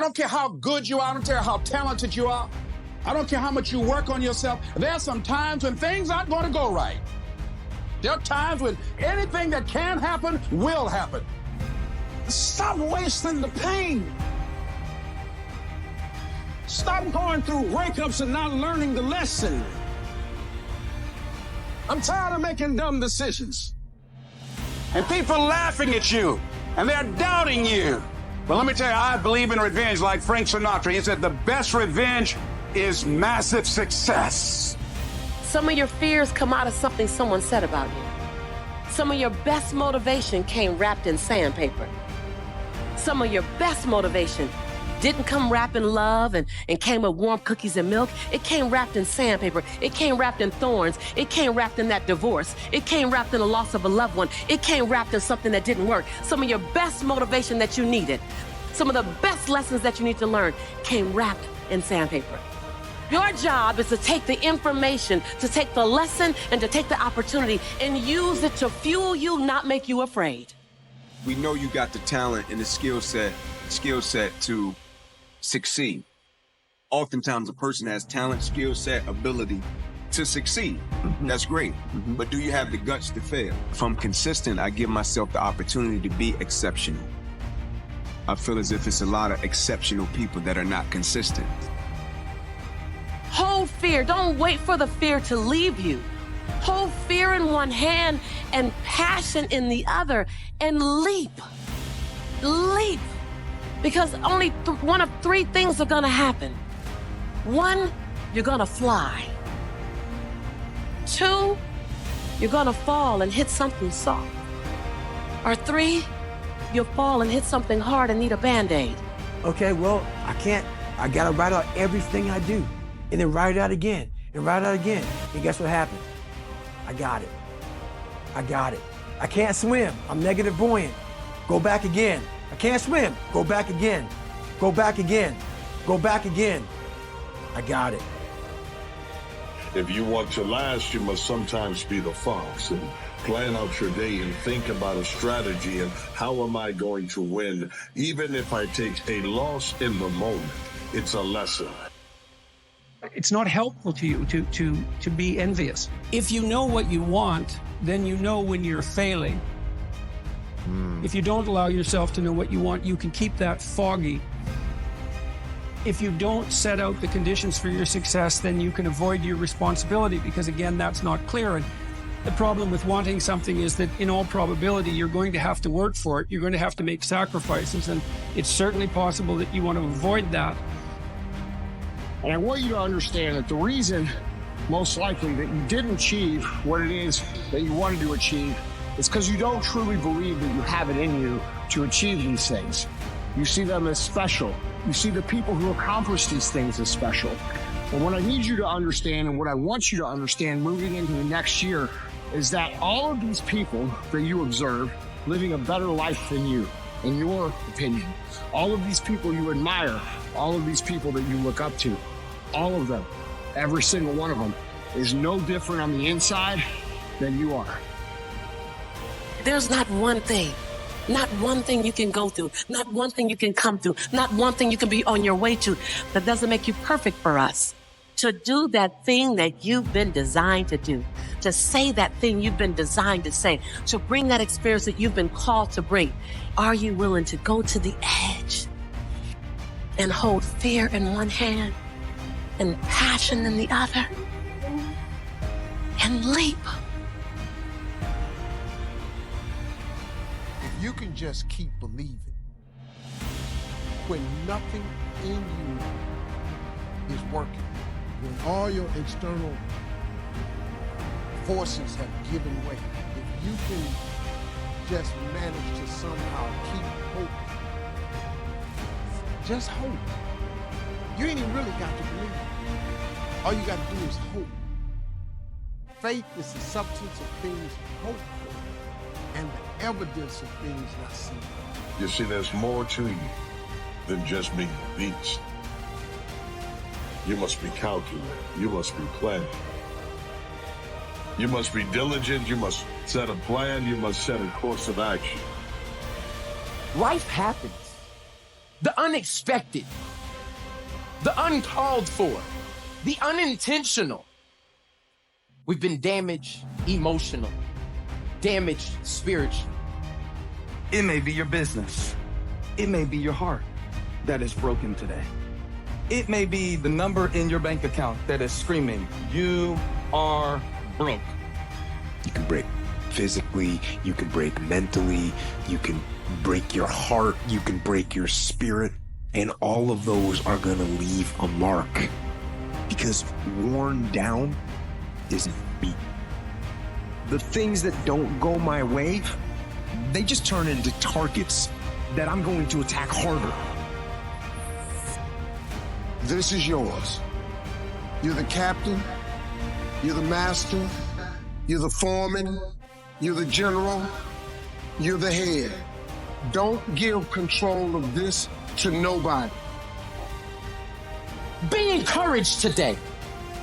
I don't care how good you are. I don't care how talented you are. I don't care how much you work on yourself. There are some times when things aren't going to go right. There are times when anything that can happen will happen. Stop wasting the pain. Stop going through breakups and not learning the lesson. I'm tired of making dumb decisions. And people laughing at you, and they're doubting you. But let me tell you, I believe in revenge like Frank Sinatra. He said the best revenge is massive success. Some of your fears come out of something someone said about you. Some of your best motivation came wrapped in sandpaper. Some of your best motivation didn't come wrapped in love and came with warm cookies and milk. It came wrapped in sandpaper. It came wrapped in thorns. It came wrapped in that divorce. It came wrapped in the loss of a loved one. It came wrapped in something that didn't work. Some of your best motivation that you needed, some of the best lessons that you need to learn came wrapped in sandpaper. Your job is to take the information, to take the lesson, and to take the opportunity and use it to fuel you, not make you afraid. We know you got the talent and the skill set to succeed. Oftentimes a person has talent, skill set, ability to succeed. That's great. But do you have the guts to fail? If I'm consistent, I give myself the opportunity to be exceptional. I feel as if it's a lot of exceptional people that are not consistent. Hold fear. Don't wait for the fear to leave you. Hold fear in one hand and passion in the other and leap. Leap. Because only one of three things are gonna happen. One, you're gonna fly. Two, you're gonna fall and hit something soft. Or three, you'll fall and hit something hard and need a Band-Aid. Okay, well, I gotta write out everything I do. And then write it out again, and write it out again. And guess what happened? I got it. I got it. I can't swim. I'm negative buoyant. Go back again. I can't swim. Go back again. Go back again. Go back again. I got it. If you want to last, you must sometimes be the fox and plan out your day and think about a strategy and how am I going to win? Even if I take a loss in the moment, it's a lesson. It's not helpful to you to be envious. If you know what you want, then you know when you're failing. If you don't allow yourself to know what you want, you can keep that foggy. If you don't set out the conditions for your success, then you can avoid your responsibility because, again, that's not clear. And the problem with wanting something is that in all probability, you're going to have to work for it. You're going to have to make sacrifices. And it's certainly possible that you want to avoid that. And I want you to understand that the reason, most likely, that you didn't achieve what it is that you wanted to achieve is because you don't truly believe that you have it in you to achieve these things. You see them as special. You see the people who accomplish these things as special. And what I need you to understand and what I want you to understand moving into the next year is that all of these people that you observe living a better life than you, in your opinion, all of these people you admire, all of these people that you look up to, all of them, every single one of them, is no different on the inside than you are. There's not one thing you can go through, not one thing you can come through, not one thing you can be on your way to that doesn't make you perfect for us. To do that thing that you've been designed to do, to say that thing you've been designed to say, to bring that experience that you've been called to bring. Are you willing to go to the edge and hold fear in one hand and passion in the other and leap? If you can just keep believing, when nothing in you is working, when all your external forces have given way, if you can just manage to somehow keep hoping, just hope. You ain't even really got to believe. All you got to do is hope. Faith is the substance of things hoped for and the evidence of things not seen. You see, there's more to you than just being a beast. You must be calculated. You must be planning. You must be diligent. You must set a plan. You must set a course of action. Life happens. the unexpected, the uncalled for, the unintentional. We've been damaged emotional, damaged spiritually. It may be your business. It may be your heart that is broken today. It may be the number in your bank account that is screaming, you are broke. You can break physically, you can break mentally, you can break your heart, you can break your spirit, and all of those are gonna leave a mark. Because worn down isn't me. The things that don't go my way, they just turn into targets that I'm going to attack harder. This is yours. You're the captain, you're the master, you're the foreman, you're the general, you're the head. Don't give control of this to nobody. Be encouraged today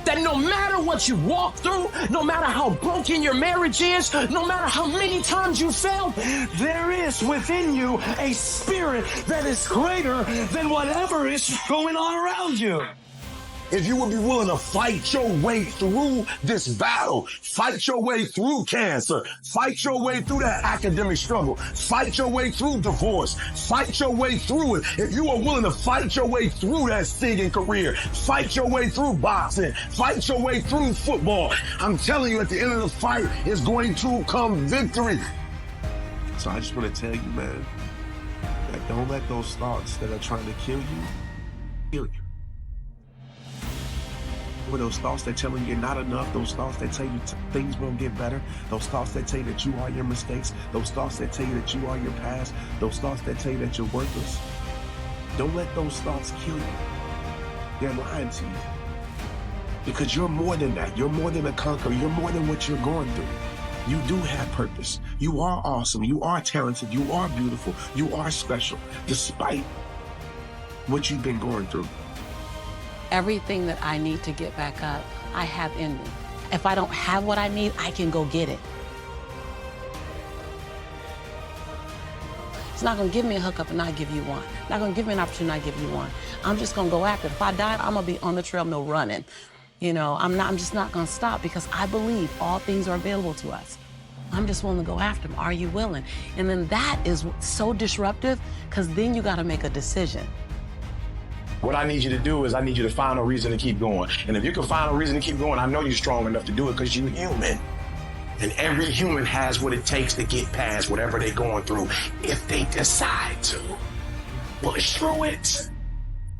that no matter what you walk through, no matter how broken your marriage is, no matter how many times you failed, There is within you a spirit that is greater than whatever is going on around you. If you would be willing to fight your way through this battle, fight your way through cancer, fight your way through that academic struggle, fight your way through divorce, fight your way through it. If you are willing to fight your way through that singing career, fight your way through boxing, fight your way through football, I'm telling you, at the end of the fight is going to come victory. So I just want to tell you, man, that don't let those thoughts that are trying to kill you. With those thoughts that tell you you're not enough, those thoughts that tell you things won't get better, those thoughts that tell you that you are your mistakes, those thoughts that tell you that you are your past, those thoughts that tell you that you're worthless. Don't let those thoughts kill you. They're lying to you. Because you're more than that. You're more than a conqueror. You're more than what you're going through. You do have purpose. You are awesome. You are talented. You are beautiful. You are special, despite what you've been going through. Everything that I need to get back up, I have in me. If I don't have what I need, I can go get it. It's not gonna give me a hookup and not give you one. Not gonna give me an opportunity and not give you one. I'm just gonna go after it. If I die, I'm gonna be on the treadmill running. You know, I'm just not gonna stop because I believe all things are available to us. I'm just willing to go after them. Are you willing? And then that is so disruptive because then you gotta make a decision. What I need you to do is I need you to find a reason to keep going. And if you can find a reason to keep going, I know you're strong enough to do it because you're human. And every human has what it takes to get past whatever they're going through if they decide to. Push through it.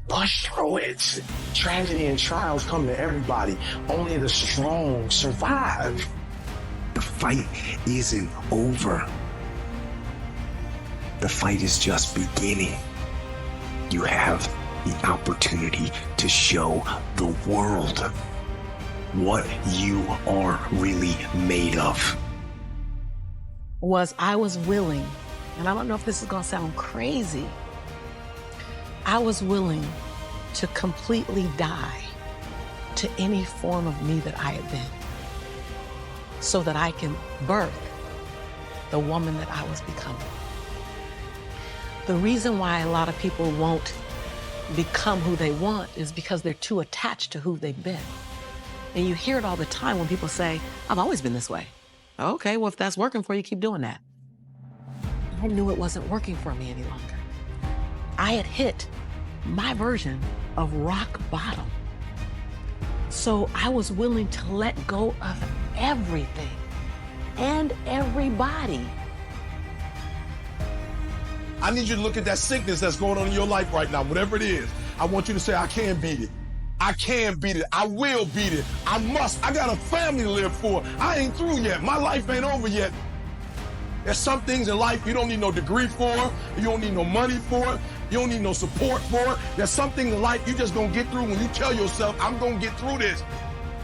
Push through it. Tragedy and trials come to everybody. Only the strong survive. The fight isn't over. The fight is just beginning. You have the opportunity to show the world what you are really made of. I was willing, and I don't know if this is gonna sound crazy, I was willing to completely die to any form of me that I had been so that I can birth the woman that I was becoming. The reason why a lot of people won't become who they want is because they're too attached to who they've been. And you hear it all the time when people say, I've always been this way. Okay, well, if that's working for you, keep doing that. I knew it wasn't working for me any longer. I had hit my version of rock bottom. So I was willing to let go of everything and everybody. I need you to look at that sickness that's going on in your life right now, whatever it is. I want you to say, I can beat it. I can beat it. I will beat it. I must. I got a family to live for. I ain't through yet. My life ain't over yet. There's some things in life you don't need no degree for. You don't need no money for it. You don't need no support for it. There's something in life you just gonna get through when you tell yourself, I'm gonna get through this.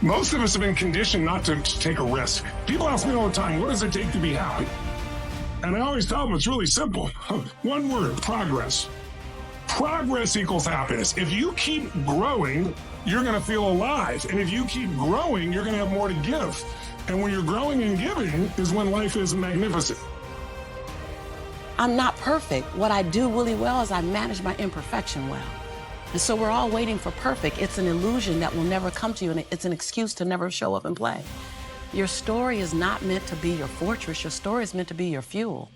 Most of us have been conditioned not to take a risk. People ask me all the time, what does it take to be happy? And I always tell them it's really simple. One word, progress. Progress equals happiness. If you keep growing, you're going to feel alive. And if you keep growing, you're going to have more to give. And when you're growing and giving is when life is magnificent. I'm not perfect. What I do really well is I manage my imperfection well. And so we're all waiting for perfect. It's an illusion that will never come to you, and it's an excuse to never show up and play. Your story is not meant to be your fortress. Your story is meant to be your fuel.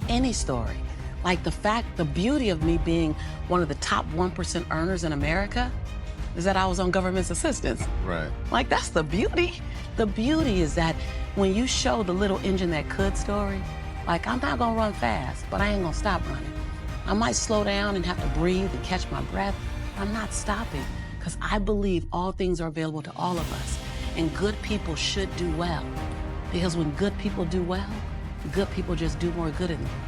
Any story. Like the beauty of me being one of the top 1% earners in America is that I was on government assistance. Right. Like, that's the beauty. The beauty is that when you show the little engine that could story, like, I'm not gonna run fast, but I ain't gonna stop running. I might slow down and have to breathe and catch my breath. I'm not stopping, because I believe all things are available to all of us, and good people should do well. Because when good people do well, good people just do more good in the world.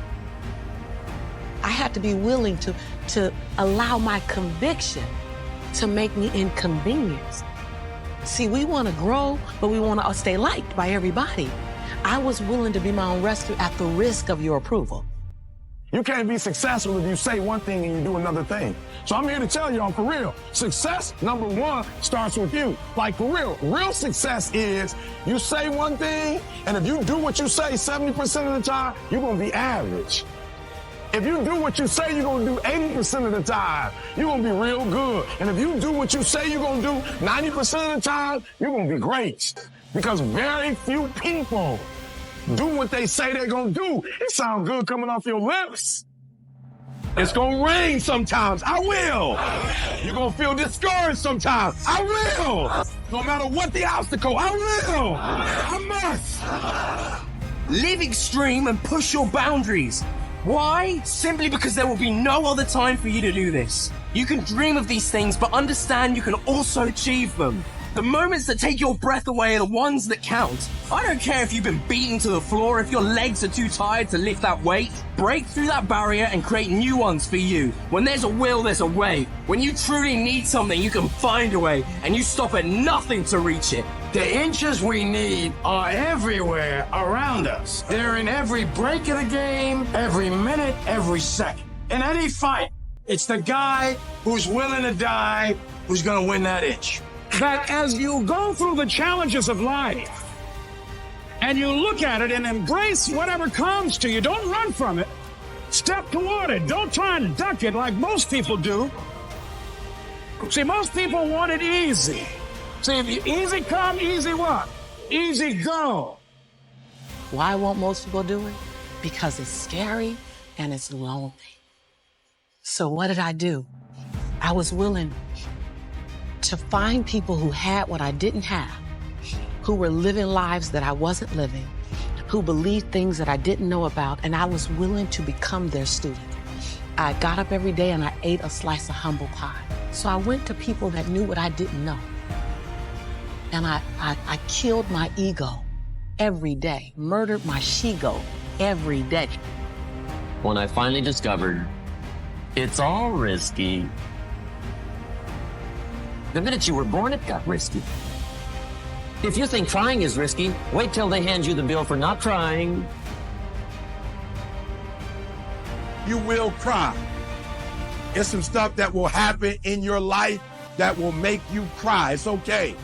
I have to be willing to allow my conviction to make me inconvenienced. See, we want to grow, but we want to stay liked by everybody. I was willing to be my own rescue at the risk of your approval. You can't be successful if you say one thing and you do another thing. So I'm here to tell y'all, for real, success, number one, starts with you. Like, for real, real success is you say one thing, and if you do what you say 70% of the time, you're going to be average. If you do what you say you're going to do 80% of the time, you're going to be real good. And if you do what you say you're going to do 90% of the time, you're going to be great. Because very few people do what they say they're going to do. It sounds good coming off your lips. It's going to rain sometimes. I will. You're going to feel discouraged sometimes. I will. No matter what the obstacle, I will. I must. Live extreme and push your boundaries. Why? Simply because there will be no other time for you to do this. You can dream of these things, but understand you can also achieve them. The moments that take your breath away are the ones that count. I don't care if you've been beaten to the floor, if your legs are too tired to lift that weight. Break through that barrier and create new ones for you. When there's a will, there's a way. When you truly need something, you can find a way, and you stop at nothing to reach it. The inches we need are everywhere around us. They're in every break of the game, every minute, every second. In any fight, it's the guy who's willing to die who's gonna win that inch. That as you go through the challenges of life and you look at it and embrace whatever comes to you, don't run from it. Step toward it. Don't try and duck it like most people do. See, most people want it easy. See, if you easy come, easy what? Easy go. Why won't most people do it? Because it's scary and it's lonely. So what did I do? I was willing to find people who had what I didn't have, who were living lives that I wasn't living, who believed things that I didn't know about, and I was willing to become their student. I got up every day and I ate a slice of humble pie. So I went to people that knew what I didn't know. And I killed my ego every day, murdered my she-go every day. When I finally discovered it's all risky, the minute you were born, it got risky. If you think trying is risky, wait till they hand you the bill for not trying. You will cry. It's some stuff that will happen in your life that will make you cry. It's okay.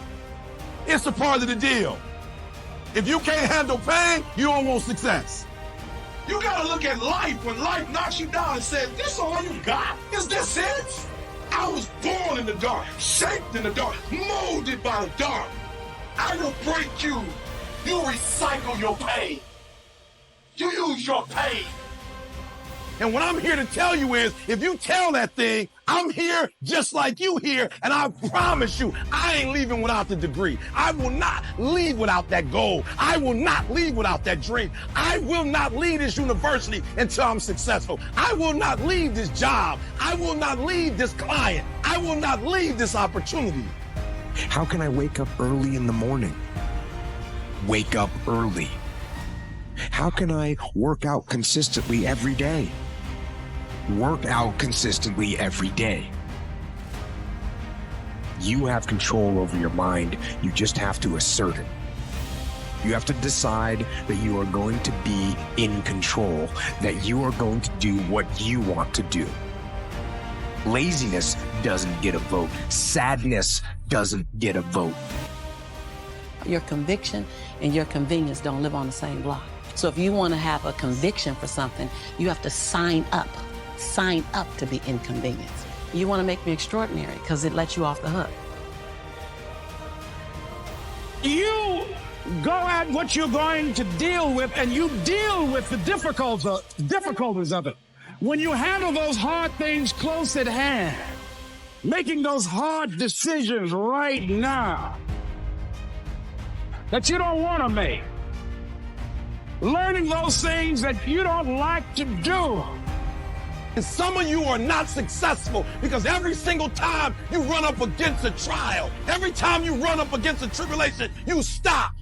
It's a part of the deal. If you can't handle pain, you don't want success. You gotta look at life when life knocks you down and says, this all you got? Is this it? I was born in the dark, shaped in the dark, molded by the dark. I will break you. You recycle your pain. You use your pain. And what I'm here to tell you is, if you tell that thing, I'm here just like you here, and I promise you, I ain't leaving without the degree. I will not leave without that goal. I will not leave without that dream. I will not leave this university until I'm successful. I will not leave this job. I will not leave this client. I will not leave this opportunity. How can I wake up early in the morning? Wake up early. How can I work out consistently every day? Work out consistently every day. You have control over your mind. You just have to assert it. You have to decide that you are going to be in control, that you are going to do what you want to do. Laziness doesn't get a vote. Sadness doesn't get a vote. Your conviction and your convenience don't live on the same block. So if you want to have a conviction for something, you have to sign up to be inconvenienced. You want to make me extraordinary because it lets you off the hook. You go at what you're going to deal with, and you deal with the difficulties of it. When you handle those hard things close at hand, making those hard decisions right now that you don't want to make, learning those things that you don't like to do. And some of you are not successful because every single time you run up against a trial, every time you run up against a tribulation, you stop.